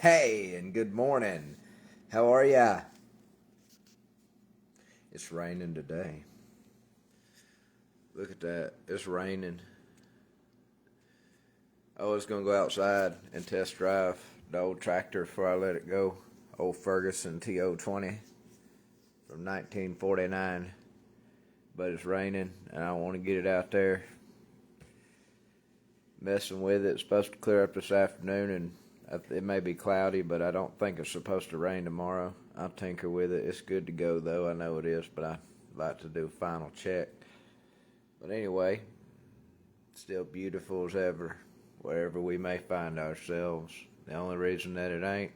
Hey, and good morning. How are ya? It's raining today. Look at that. It's raining. I was going to go outside and test drive the old tractor before I let it go. Old Ferguson TO20 from 1949. But it's raining, and I want to get it out there. Messing with it. It's supposed to clear up this afternoon, and it may be cloudy, but I don't think it's supposed to rain tomorrow. I'll tinker with it. It's good to go, though. I know it is, but I like to do a final check. But anyway, still beautiful as ever, wherever we may find ourselves. The only reason that it ain't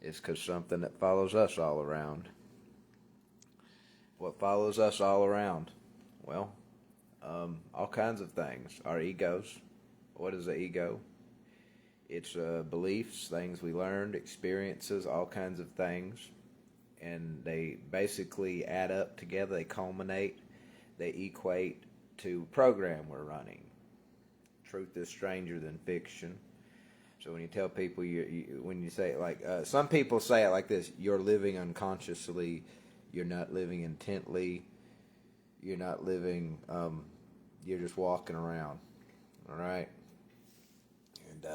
is because something that follows us all around. What follows us all around? Well, all kinds of things. Our egos. What is the ego? It's beliefs, things we learned, experiences, all kinds of things. And they basically add up together. They culminate. They equate to program we're running. Truth is stranger than fiction. So when you tell people, when you say it like, some people say it like this: you're living unconsciously, you're not living intently, you're not living, you're just walking around. All right? And,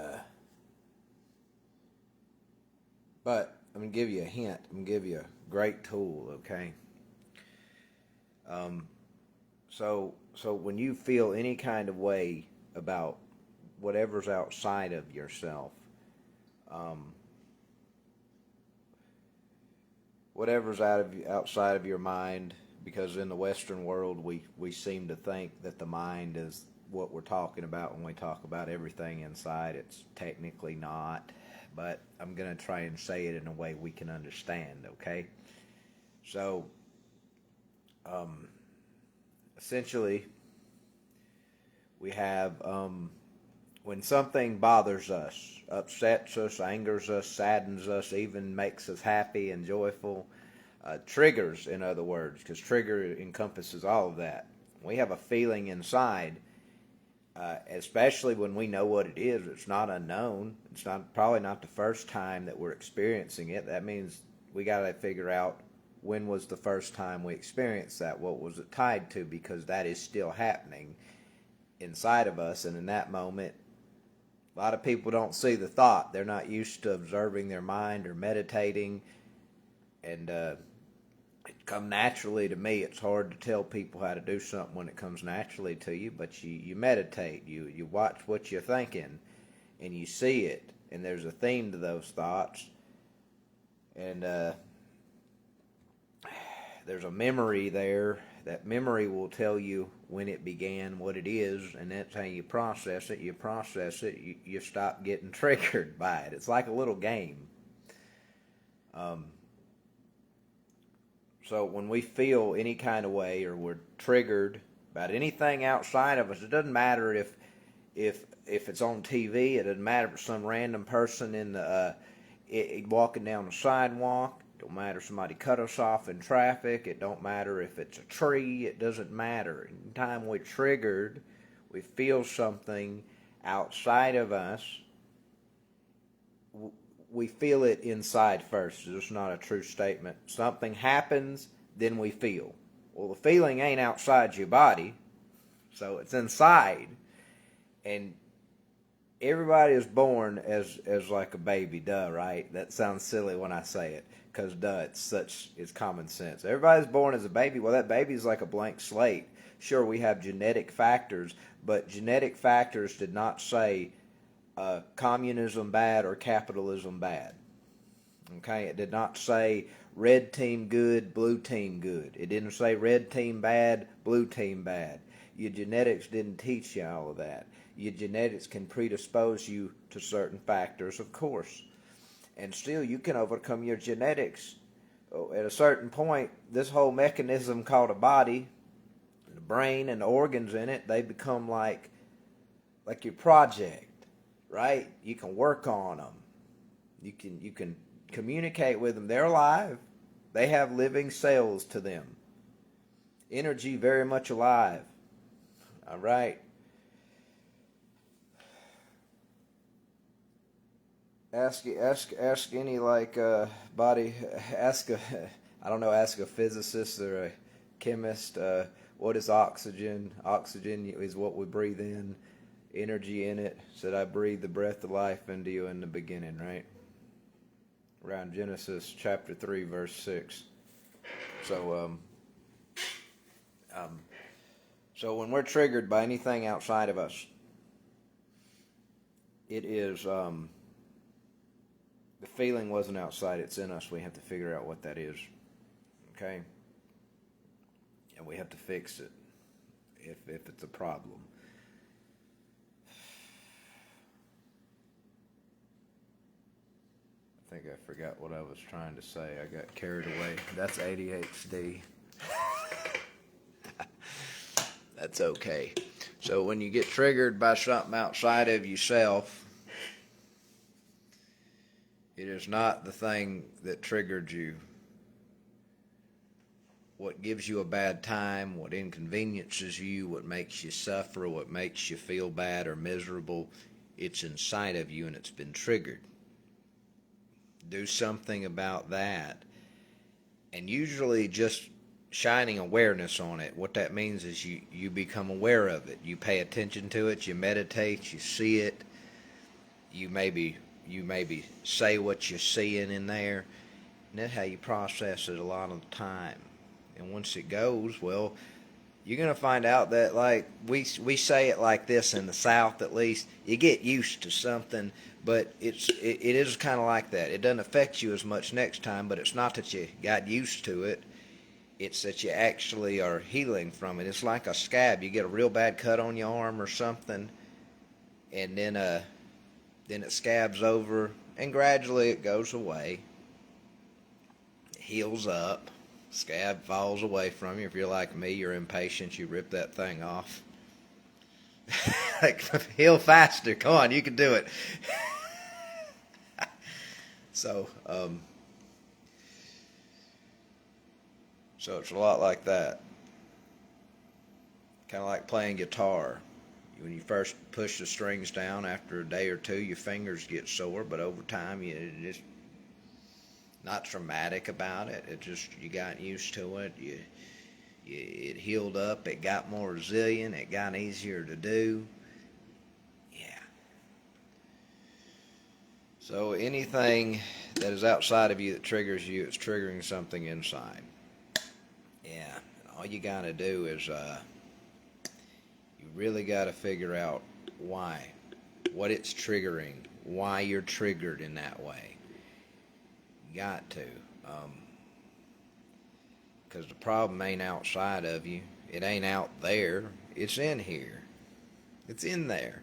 but I'm going to give you a hint. I'm going to give you a great tool, okay? So when you feel any kind of way about whatever's outside of yourself, whatever's outside of your mind, because in the Western world we seem to think that the mind is what we're talking about when we talk about everything inside. It's technically not, but I'm going to try and say it in a way we can understand, okay? So, essentially, we have, when something bothers us, upsets us, angers us, saddens us, even makes us happy and joyful, triggers, in other words, because trigger encompasses all of that. We have a feeling inside, especially when we know what it is. It's not unknown. It's probably not the first time that we're experiencing it. That means we got to figure out, when was the first time we experienced that? What was it tied to? Because that is still happening inside of us, and in that moment, a lot of people don't see the thought. They're not used to observing their mind or meditating, and it come naturally to me. It's hard to tell people how to do something when it comes naturally to you, but you meditate, you watch what you're thinking, and you see it, and there's a theme to those thoughts, and there's a memory there. That memory will tell you when it began, what it is, and that's how you process it. You process it, you stop getting triggered by it. It's like a little game. So when we feel any kind of way, or we're triggered about anything outside of us, it doesn't matter if it's on TV. It doesn't matter if it's some random person in the walking down the sidewalk. It don't matter if somebody cut us off in traffic. It don't matter if it's a tree. It doesn't matter. Anytime we're triggered, we feel something outside of us, we feel it inside first. It's not a true statement. Something happens, then we feel. Well, the feeling ain't outside your body, so it's inside. And everybody is born as like a baby, duh, right? That sounds silly when I say it, because duh, it's common sense. Everybody's born as a baby. Well, that baby's like a blank slate. Sure, we have genetic factors, but genetic factors did not say communism bad or capitalism bad. Okay, it did not say red team good, blue team good. It didn't say red team bad, blue team bad. Your genetics didn't teach you all of that. Your genetics can predispose you to certain factors, of course. And still, you can overcome your genetics. At a certain point, this whole mechanism called a body, the brain and the organs in it, they become like your project, right? You can work on them. You can communicate with them. They're alive. They have living cells to them. Energy very much alive. All right. Ask any body. Ask a I don't know. Ask a physicist or a chemist. What is oxygen? Oxygen is what we breathe in. Energy in it. Said I breathed the breath of life into you in the beginning. Right around Genesis chapter 3 verse 6. So so when we're triggered by anything outside of us, it is the feeling wasn't outside, it's in us. We have to figure out what that is. Okay? And we have to fix it if it's a problem. I think I forgot what I was trying to say. I got carried away. That's ADHD. That's okay. So when you get triggered by something outside of yourself, it is not the thing that triggered you. What gives you a bad time, what inconveniences you, what makes you suffer, what makes you feel bad or miserable, it's inside of you and it's been triggered. Do something about that. And usually just shining awareness on it. What that means is you become aware of it. You pay attention to it, you meditate, you see it. You maybe say what you're seeing in there. And that's how you process it a lot of the time. And once it goes, well, you're going to find out that, like, we say it like this in the South at least, you get used to something, but it is kind of like that. It doesn't affect you as much next time, but it's not that you got used to it. It's that you actually are healing from it. It's like a scab. You get a real bad cut on your arm or something, and then it scabs over, and gradually it goes away. It heals up. Scab falls away from you. If you're like me, you're impatient, you rip that thing off. Like, heal faster. Come on, you can do it. So it's a lot like that. Kind of like playing guitar. When you first push the strings down, after a day or two, your fingers get sore, but over time, you just not traumatic about it. It just, you got used to it. It healed up. It got more resilient. It got easier to do. Yeah. So anything that is outside of you that triggers you, it's triggering something inside. Yeah. All you got to do is you really got to figure out why, what it's triggering, why you're triggered in that way. Got to, because the problem ain't outside of you. It ain't out there. It's in here. It's in there.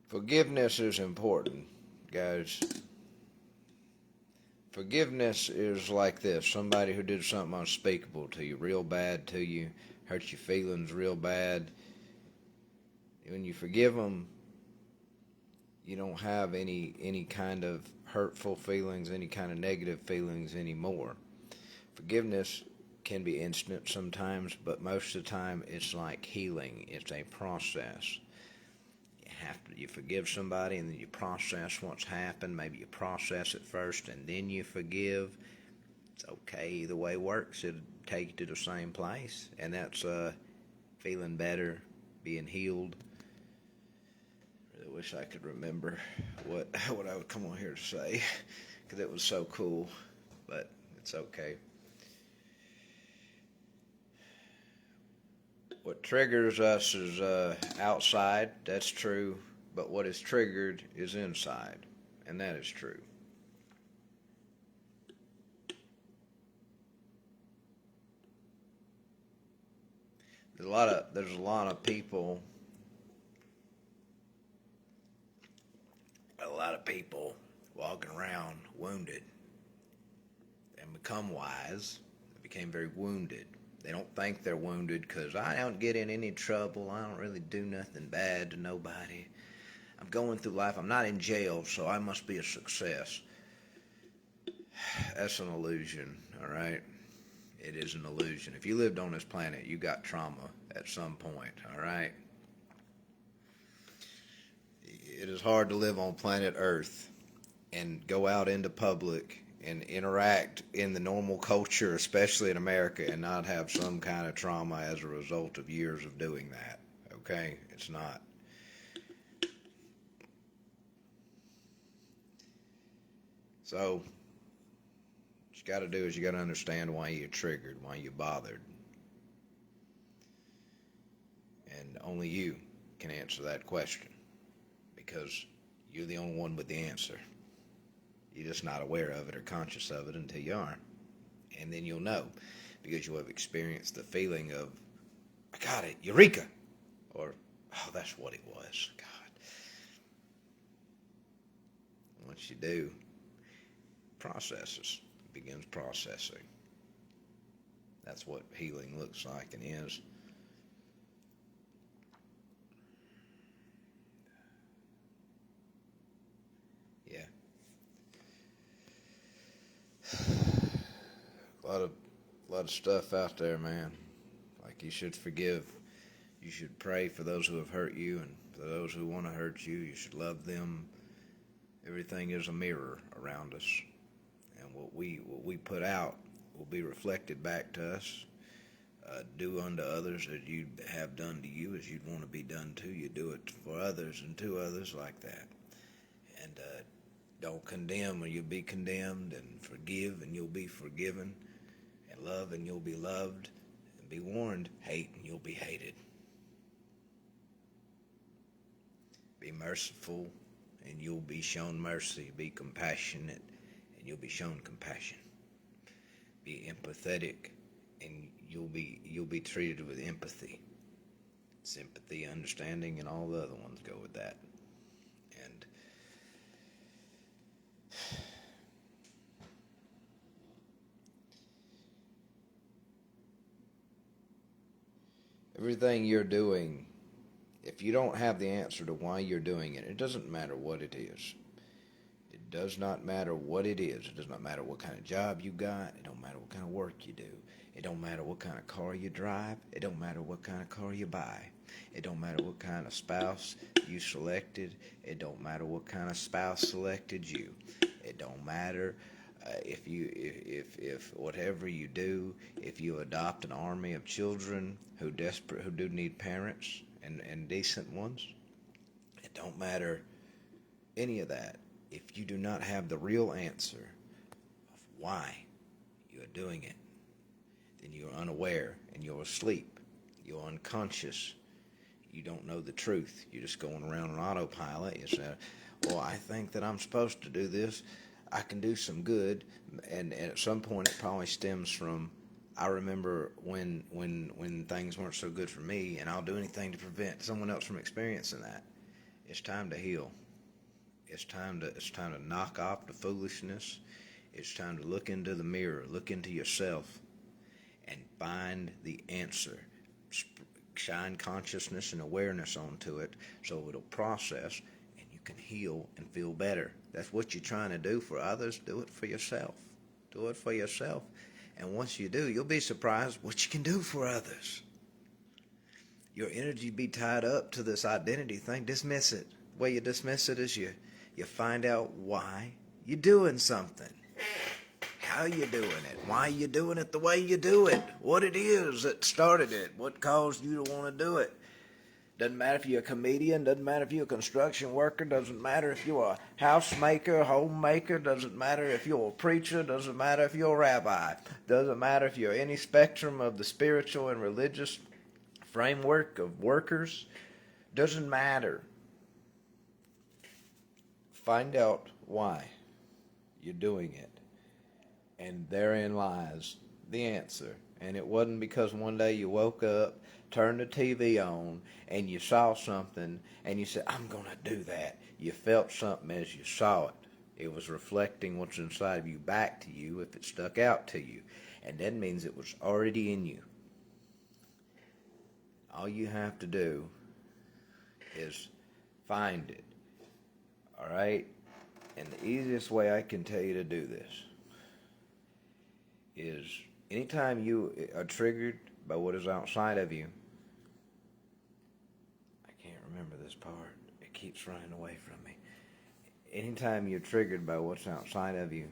Forgiveness is important, guys. Forgiveness is like this. Somebody who did something unspeakable to you, real bad to you, hurt your feelings real bad. When you forgive them, you don't have any kind of hurtful feelings, any kind of negative feelings anymore. Forgiveness can be instant sometimes, but most of the time it's like healing. It's a process. You forgive somebody and then you process what's happened. Maybe you process it first and then you forgive. It's okay. Either way works. It'll take you to the same place, and that's feeling better, being healed. I wish I could remember what I would come on here to say, because it was so cool, but it's okay. What triggers us is outside, that's true, but what is triggered is inside, and that is true. There's a lot of people walking around wounded and become wise. They became very wounded. They don't think they're wounded because I don't get in any trouble. I don't really do nothing bad to nobody. I'm going through life. I'm not in jail, so I must be a success. That's an illusion, all right? It is an illusion. If you lived on this planet, you got trauma at some point, all right? It is hard to live on planet Earth and go out into public and interact in the normal culture, especially in America, and not have some kind of trauma as a result of years of doing that, okay? It's not. So, what you got to do is you got to understand why you're triggered, why you're bothered. And only you can answer that question, because you're the only one with the answer. You're just not aware of it or conscious of it until you are. And then you'll know, because you'll have experienced the feeling of, I got it, eureka! Or, oh, that's what it was. God. Once you do, processes, begins processing. That's what healing looks like and is. Yeah. A lot of stuff out there, man. Like, you should forgive. You should pray for those who have hurt you, and for those who want to hurt you. You should love them. Everything is a mirror around us, and what we put out will be reflected back to us. Do unto others as you'd have done to you, as you'd want to be done to. You do it for others and to others like that. And don't condemn or you'll be condemned, and forgive and you'll be forgiven, and love and you'll be loved, and be warned, hate and you'll be hated. Be merciful and you'll be shown mercy. Be compassionate and you'll be shown compassion. Be empathetic and you'll be treated with empathy. Sympathy, understanding, and all the other ones go with that. And everything you're doing, if you don't have the answer to why you're doing it, it doesn't matter what it is. It does not matter what it is. It does not matter what kind of job you got. It don't matter what kind of work you do. It don't matter what kind of car you drive. It don't matter what kind of car you buy. It don't matter what kind of spouse you selected. It don't matter what kind of spouse selected you. It don't matter if whatever you do, if you adopt an army of children who do need parents and decent ones. It don't matter any of that. If you do not have the real answer of why you are doing it, then you are unaware and you're asleep. You're unconscious. You don't know the truth. You're just going around on autopilot. You say, well, I think that I'm supposed to do this. I can do some good. And at some point it probably stems from, I remember when things weren't so good for me, and I'll do anything to prevent someone else from experiencing that. It's time to heal. It's time to knock off the foolishness. It's time to look into the mirror, look into yourself, and find the answer. Shine consciousness and awareness onto it so it'll process and you can heal and feel better. That's what you're trying to do for others. Do it for yourself. Do it for yourself. And once you do, you'll be surprised what you can do for others. Your energy be tied up to this identity thing. Dismiss it. The way you dismiss it is you find out why you're doing something. How you doing it? Why you doing it the way you do it? What it is that started it? What caused you to want to do it? Doesn't matter if you're a comedian. Doesn't matter if you're a construction worker. Doesn't matter if you're a housemaker, homemaker. Doesn't matter if you're a preacher. Doesn't matter if you're a rabbi. Doesn't matter if you're any spectrum of the spiritual and religious framework of workers. Doesn't matter. Find out why you're doing it. And therein lies the answer. And it wasn't because one day you woke up, turned the TV on, and you saw something, and you said, I'm going to do that. You felt something as you saw it. It was reflecting what's inside of you back to you if it stuck out to you. And that means it was already in you. All you have to do is find it. All right? And the easiest way I can tell you to do this is Anytime you are triggered by what is outside of you, I can't remember this part. It keeps running away from me. Anytime you're triggered by what's outside of you,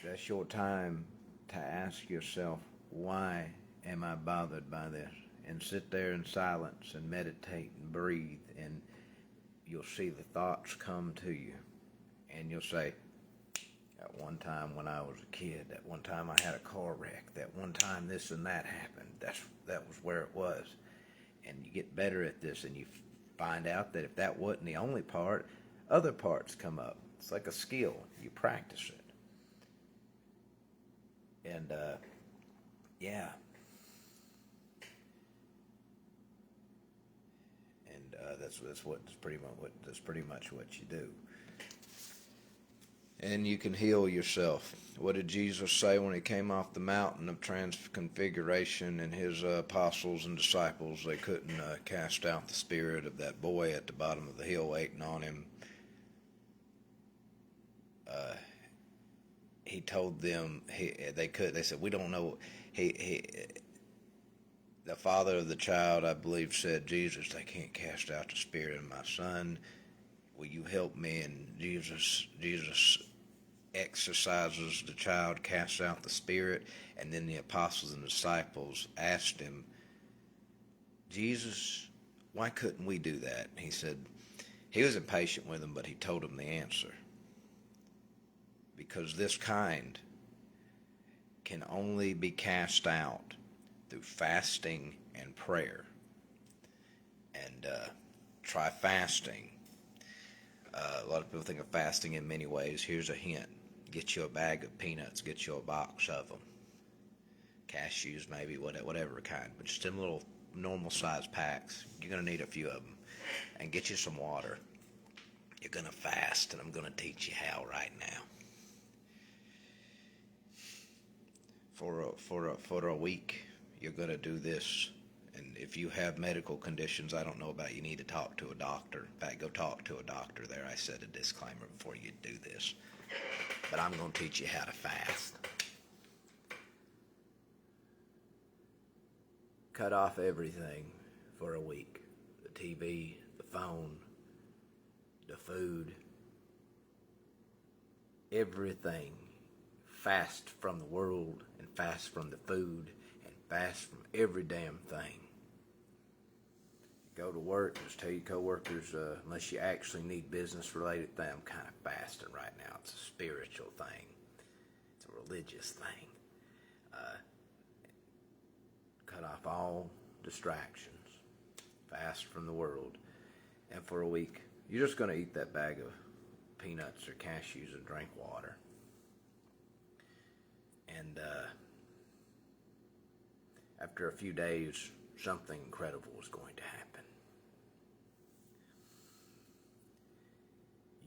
that's your time to ask yourself, why am I bothered by this? And sit there in silence and meditate and breathe, and you'll see the thoughts come to you. And you'll say, at one time when I was a kid, at one time I had a car wreck, that one time this and that happened, that was where it was. And you get better at this, and you find out that if that wasn't the only part, other parts come up. It's like a skill. You practice it. And, yeah. And that's pretty much what you do. And you can heal yourself. What did Jesus say when he came off the mountain of transfiguration, and his apostles and disciples, they couldn't cast out the spirit of that boy at the bottom of the hill waiting on him? He told them they said, we don't know. The father of the child, I believe, said, Jesus, they can't cast out the spirit of my son. Will you help me? And Jesus exorcises the child, casts out the spirit, and then the apostles and disciples asked him, Jesus, why couldn't we do that? And he said, he was impatient with them, but he told them the answer. Because this kind can only be cast out through fasting and prayer. And try fasting. A lot of people think of fasting in many ways. Here's a hint. Get you a bag of peanuts. Get you a box of them. Cashews, maybe, whatever kind. But just in little normal size packs. You're going to need a few of them. And get you some water. You're going to fast, and I'm going to teach you how right now. For a week, you're going to do this. And if you have medical conditions, I don't know about, you need to talk to a doctor. In fact, go talk to a doctor there. I said a disclaimer before you do this. But I'm going to teach you how to fast. Cut off everything for a week. The TV, the phone, the food, everything. Fast from the world, and fast from the food, and fast from every damn thing. Go to work, just tell your coworkers, unless you actually need business-related thing, I'm kind of fasting right now. It's a spiritual thing. It's a religious thing. Cut off all distractions. Fast from the world. And for a week, you're just going to eat that bag of peanuts or cashews and drink water. And after a few days, something incredible is going to happen.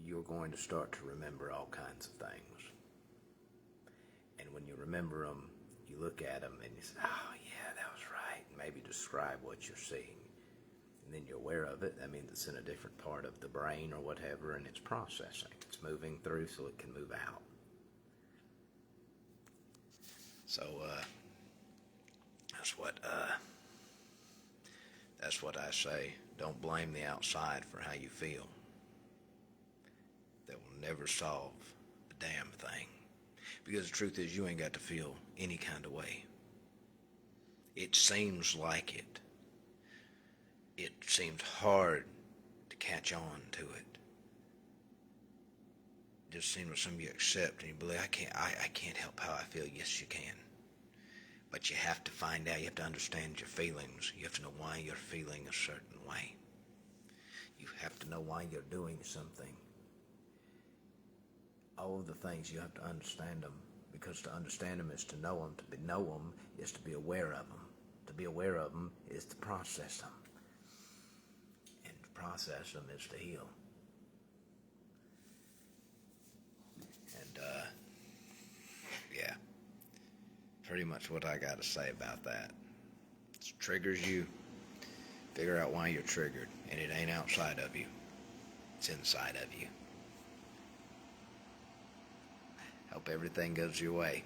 You're going to start to remember all kinds of things. And when you remember them, you look at them and you say, oh yeah, that was right. And maybe describe what you're seeing. And then you're aware of it. That means it's in a different part of the brain or whatever, and it's processing. It's moving through so it can move out. So that's what I say. Don't blame the outside for how you feel. That will never solve a damn thing. Because the truth is, you ain't got to feel any kind of way. It seems like it. It seems hard to catch on to it. It just seems like something you accept and you believe, I can't help how I feel. Yes, you can. But you have to find out, you have to understand your feelings. You have to know why you're feeling a certain way. You have to know why you're doing something. All of the things, you have to understand them. Because to understand them is to know them. To know them is to be aware of them. To be aware of them is to process them. And to process them is to heal. And, yeah. Pretty much what I got to say about that. It triggers you. Figure out why you're triggered. And it ain't outside of you. It's inside of you. Hope everything goes your way.